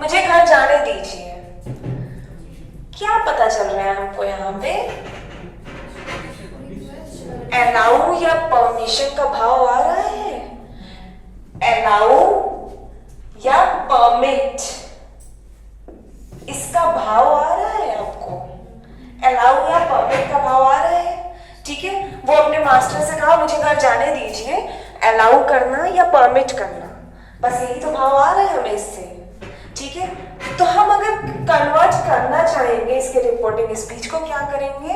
मुझे घर जाने दीजिए। क्या पता चल रहा है हमको यहाँ पे? अलाउ या परमिशन का भाव आ रहा है? अलाउ या परमिट, इसका भाव आ रहा है आपको? अलाउ या परमिट का भाव आ रहा है? ठीक है, वो अपने मास्टर से कहा मुझे घर जाने दीजिए, अलाउ करना या परमिट करना, बस यही तो भाव आ रहा है हमें इससे। ठीक है, तो हम अगर कन्वर्ट करना चाहेंगे इसके रिपोर्टिंग स्पीच को, क्या करेंगे?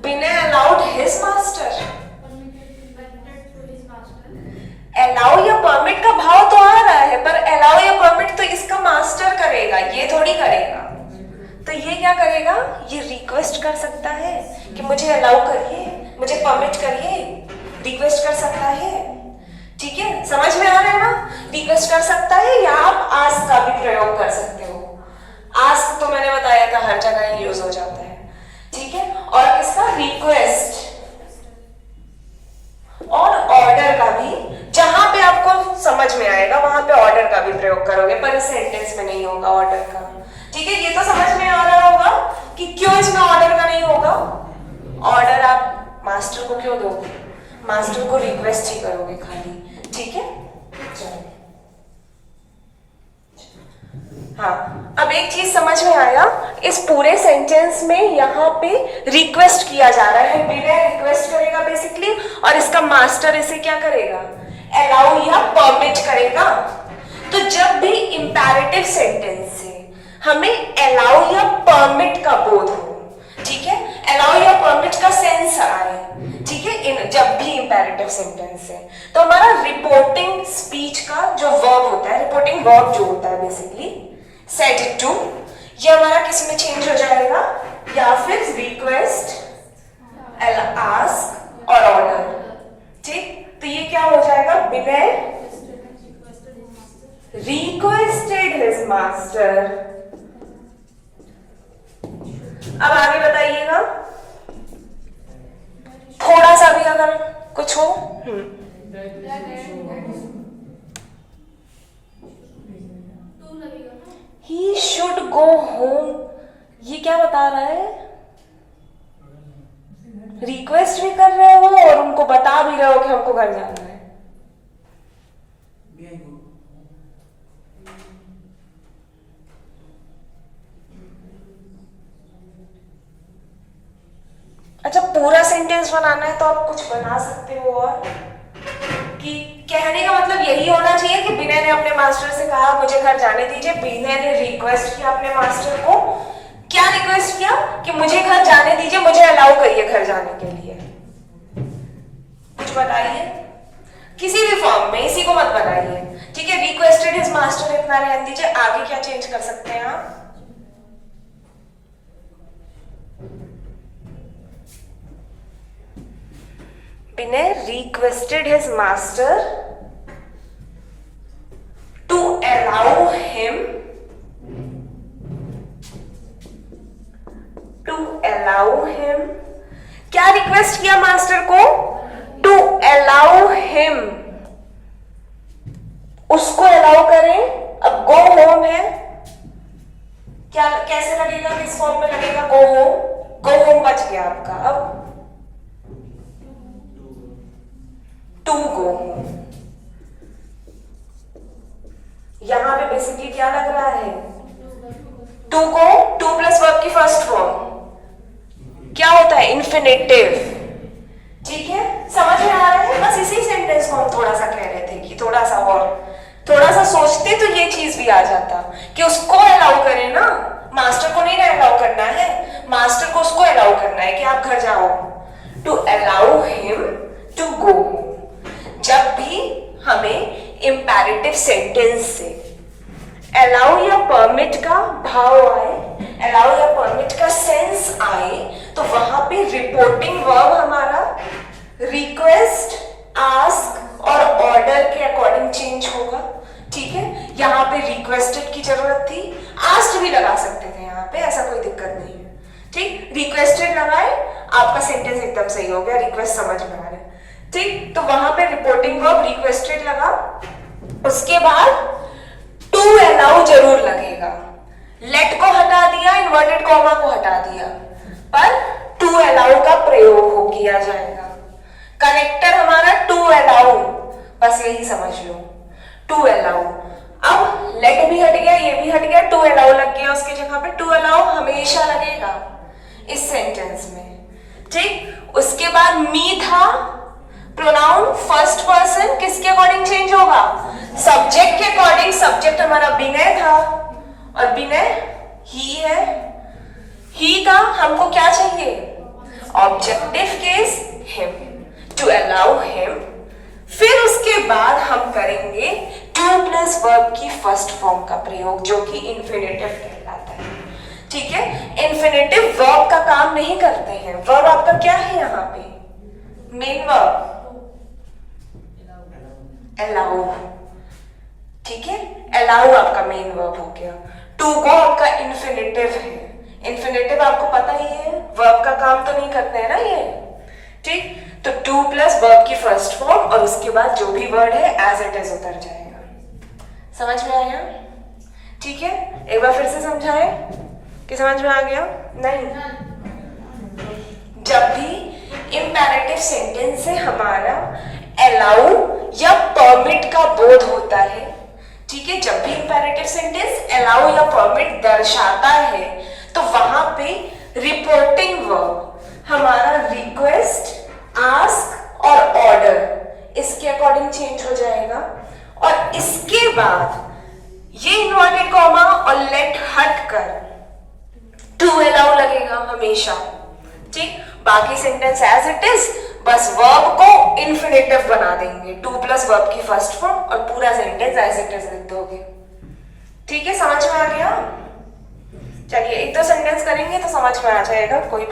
बिना अलाउड हिज मास्टर, अलाउ या परमिट का भाव तो आ रहा है, पर अलाउ या परमिट तो इसका मास्टर करेगा, ये थोड़ी करेगा। तो ये क्या करेगा? ये रिक्वेस्ट कर सकता है कि मुझे अलाउ करिए, मुझे परमिट करिए, रिक्वेस्ट कर सकता है। ठीक है, समझ में आ रहा है ना? रिक्वेस्ट कर सकता है, या आप आस्क का भी प्रयोग कर सकते हो। आस्क तो मैंने बताया था हर जगह यूज हो जाता है। ठीक है, और किसका? रिक्वेस्ट और ऑर्डर का भी, जहां पे आपको समझ में आएगा वहां पे ऑर्डर का भी प्रयोग करोगे, पर इस सेंटेंस में नहीं होगा ऑर्डर का। ठीक है, ये तो समझ में आ रहा होगा कि क्यों इसमें ऑर्डर का नहीं होगा। ऑर्डर आप मास्टर को क्यों दोगे? मास्टर को रिक्वेस्ट ही करोगे खाली। ठीक है, चलो। हाँ, अब एक चीज समझ में आया, इस पूरे सेंटेंस में यहाँ पे रिक्वेस्ट किया जा रहा है, बिना रिक्वेस्ट करेगा बेसिकली, और इसका मास्टर इसे क्या करेगा? अलाउ या परमिट करेगा। तो जब भी इंपैरेटिव सेंटेंस से हमें अलाउ या परमिट का बोध हो, ठीक है, अलाउ या परमिट का सेंस आए, ठीक है, इन जब भी इंपैरेटिव सेंटेंस है, तो हमारा रिपोर्टिंग स्पीच का जो वर्ब होता है, रिपोर्टिंग वर्ब जो होता है बेसिकली सेड टू, ये हमारा किस में चेंज हो जाएगा? या फिर रिक्वेस्ट, आस्क और ऑर्डर। ठीक, तो ये क्या हो जाएगा? बिना रिक्वेस्टेड हिज मास्टर। अब आगे बताइएगा, थोड़ा सा भी अगर कुछ हो। He should go home, ये क्या बता रहा है? रिक्वेस्ट भी कर रहे हो और उनको बता भी रहे हो कि हमको घर जाना है। अच्छा, पूरा सेंटेंस बनाना है तो आप कुछ बना सकते हो, और कि कहने का मतलब यही होना चाहिए कि विनय ने अपने मास्टर से कहा मुझे घर जाने दीजिए, विनय ने रिक्वेस्ट किया अपने मास्टर को, क्या रिक्वेस्ट किया? कि मुझे घर जाने दीजिए, मुझे अलाउ करिए घर जाने के लिए। कुछ बताइए, किसी भी फॉर्म में, इसी को मत बनाइए। ठीक है, रिक्वेस्टेड हिज मास्टर इतना रहने दीजिए, आगे क्या चेंज कर सकते हैं आप? विनय requested his master to allow him क्या रिक्वेस्ट किया मास्टर को? टू अलाउ हिम, उसको अलाउ करें। अब गो होम है, क्या कैसे लगेगा? किस फॉर्म में लगेगा? गो होम, गो होम बच गया आपका। अब टू गो, यहां पे बेसिकली क्या लग रहा है? टू को, टू प्लस वर्ब की फर्स्ट फॉर्म क्या होता है? इन्फिनेटिव। ठीक है, समझ में आ रहा है? बस इसी सेंटेंस को हम थोड़ा सा कह रहे थे कि थोड़ा सा और थोड़ा सा सोचते तो ये चीज भी आ जाता कि उसको अलाउ करें ना, मास्टर को नहीं ना अलाउ करना है, मास्टर को उसको अलाउ करना है कि आप घर जाओ। To allow him to go. जब भी हमें इंपैरेटिव सेंटेंस से अलाउ या परमिट का भाव आए, अलाउ या परमिट का सेंस आए, तो वहां पे रिपोर्टिंग वर्ब हमारा रिक्वेस्ट, आस्क और ऑर्डर के अकॉर्डिंग चेंज होगा। ठीक है, यहाँ पे रिक्वेस्टेड की जरूरत थी, आस्क्ड भी लगा सकते थे यहाँ पे, ऐसा कोई दिक्कत नहीं है। ठीक, रिक्वेस्टेड लगाए, आपका सेंटेंस एकदम सही हो गया, रिक्वेस्ट समझ में आ रहा है। ठीक, तो वहां पे रिपोर्टिंग वर्ब रिक्वेस्टेड लगा, उसके बाद टू अलाउ जरूर लगेगा। लेट को हटा दिया, इन्वर्टेड कॉमा को हटा दिया, पर टू अलाउ का प्रयोग हो किया जाएगा। कनेक्टर हमारा टू अलाउ, बस यही समझ लो, टू अलाउ। अब लेट भी हट गया, ये भी हट गया, टू अलाउ लग गया उसकी जगह पे। टू अलाउ हमेशा लगेगा इस सेंटेंस में। ठीक, उसके बाद मी था, प्रोनाउन फर्स्ट पर्सन किसके अकॉर्डिंग चेंज होगा? सब्जेक्ट के अकॉर्डिंग। सब्जेक्ट हमारा विनय था और विनय ही है। ही का हमको क्या चाहिए? Objective case him, to allow him. फिर उसके बाद हम करेंगे टू प्लस वर्ब की फर्स्ट फॉर्म का प्रयोग, जो कि इंफिनिटिव कहलाता है। ठीक है, इंफिनिटिव वर्ब का काम नहीं करते हैं। वर्ब आपका क्या है यहाँ पे? Main verb allow. ठीक है, अलाउ आपका मेन वर्ब हो गया। टू गो आपका इंफिनिटिव है। इंफिनिटिव आपको पता ही है, वर्ब का काम तो नहीं करते हैं ना ये। ठीक, तो टू प्लस वर्ब की फर्स्ट फॉर्म और उसके बाद जो भी वर्ड है एज इट इज उतर जाएगा। समझ में आया? ठीक है, एक बार फिर से समझाएं कि समझ में आ गया? नहीं, जब भी इंपेरेटिव सेंटेंस से हमारा अलाउ या परमिट का बोध होता है, ठीक है, जब भी इंपेरेटिव सेंटेंस अलाउ या परमिट दर्शाता है, तो वहां पे रिपोर्टिंग वर्ब हमारा रिक्वेस्ट, आस्क और ऑर्डर इसके अकॉर्डिंग चेंज हो जाएगा। और इसके बाद ये इन्वर्टेड कॉमा और लेट हट कर टू अलाउ लगेगा हमेशा। ठीक, बाकी सेंटेंस एज इट इज, बस वर्ब को इंफिनिटिव बना देंगे, टू प्लस वर्ब की फर्स्ट फॉर्म, और पूरा सेंटेंस एज इट इज लिख दोगे। ठीक है, समझ में आ गया? चलिए एक दो सेंटेंस करेंगे तो समझ में आ जाएगा, कोई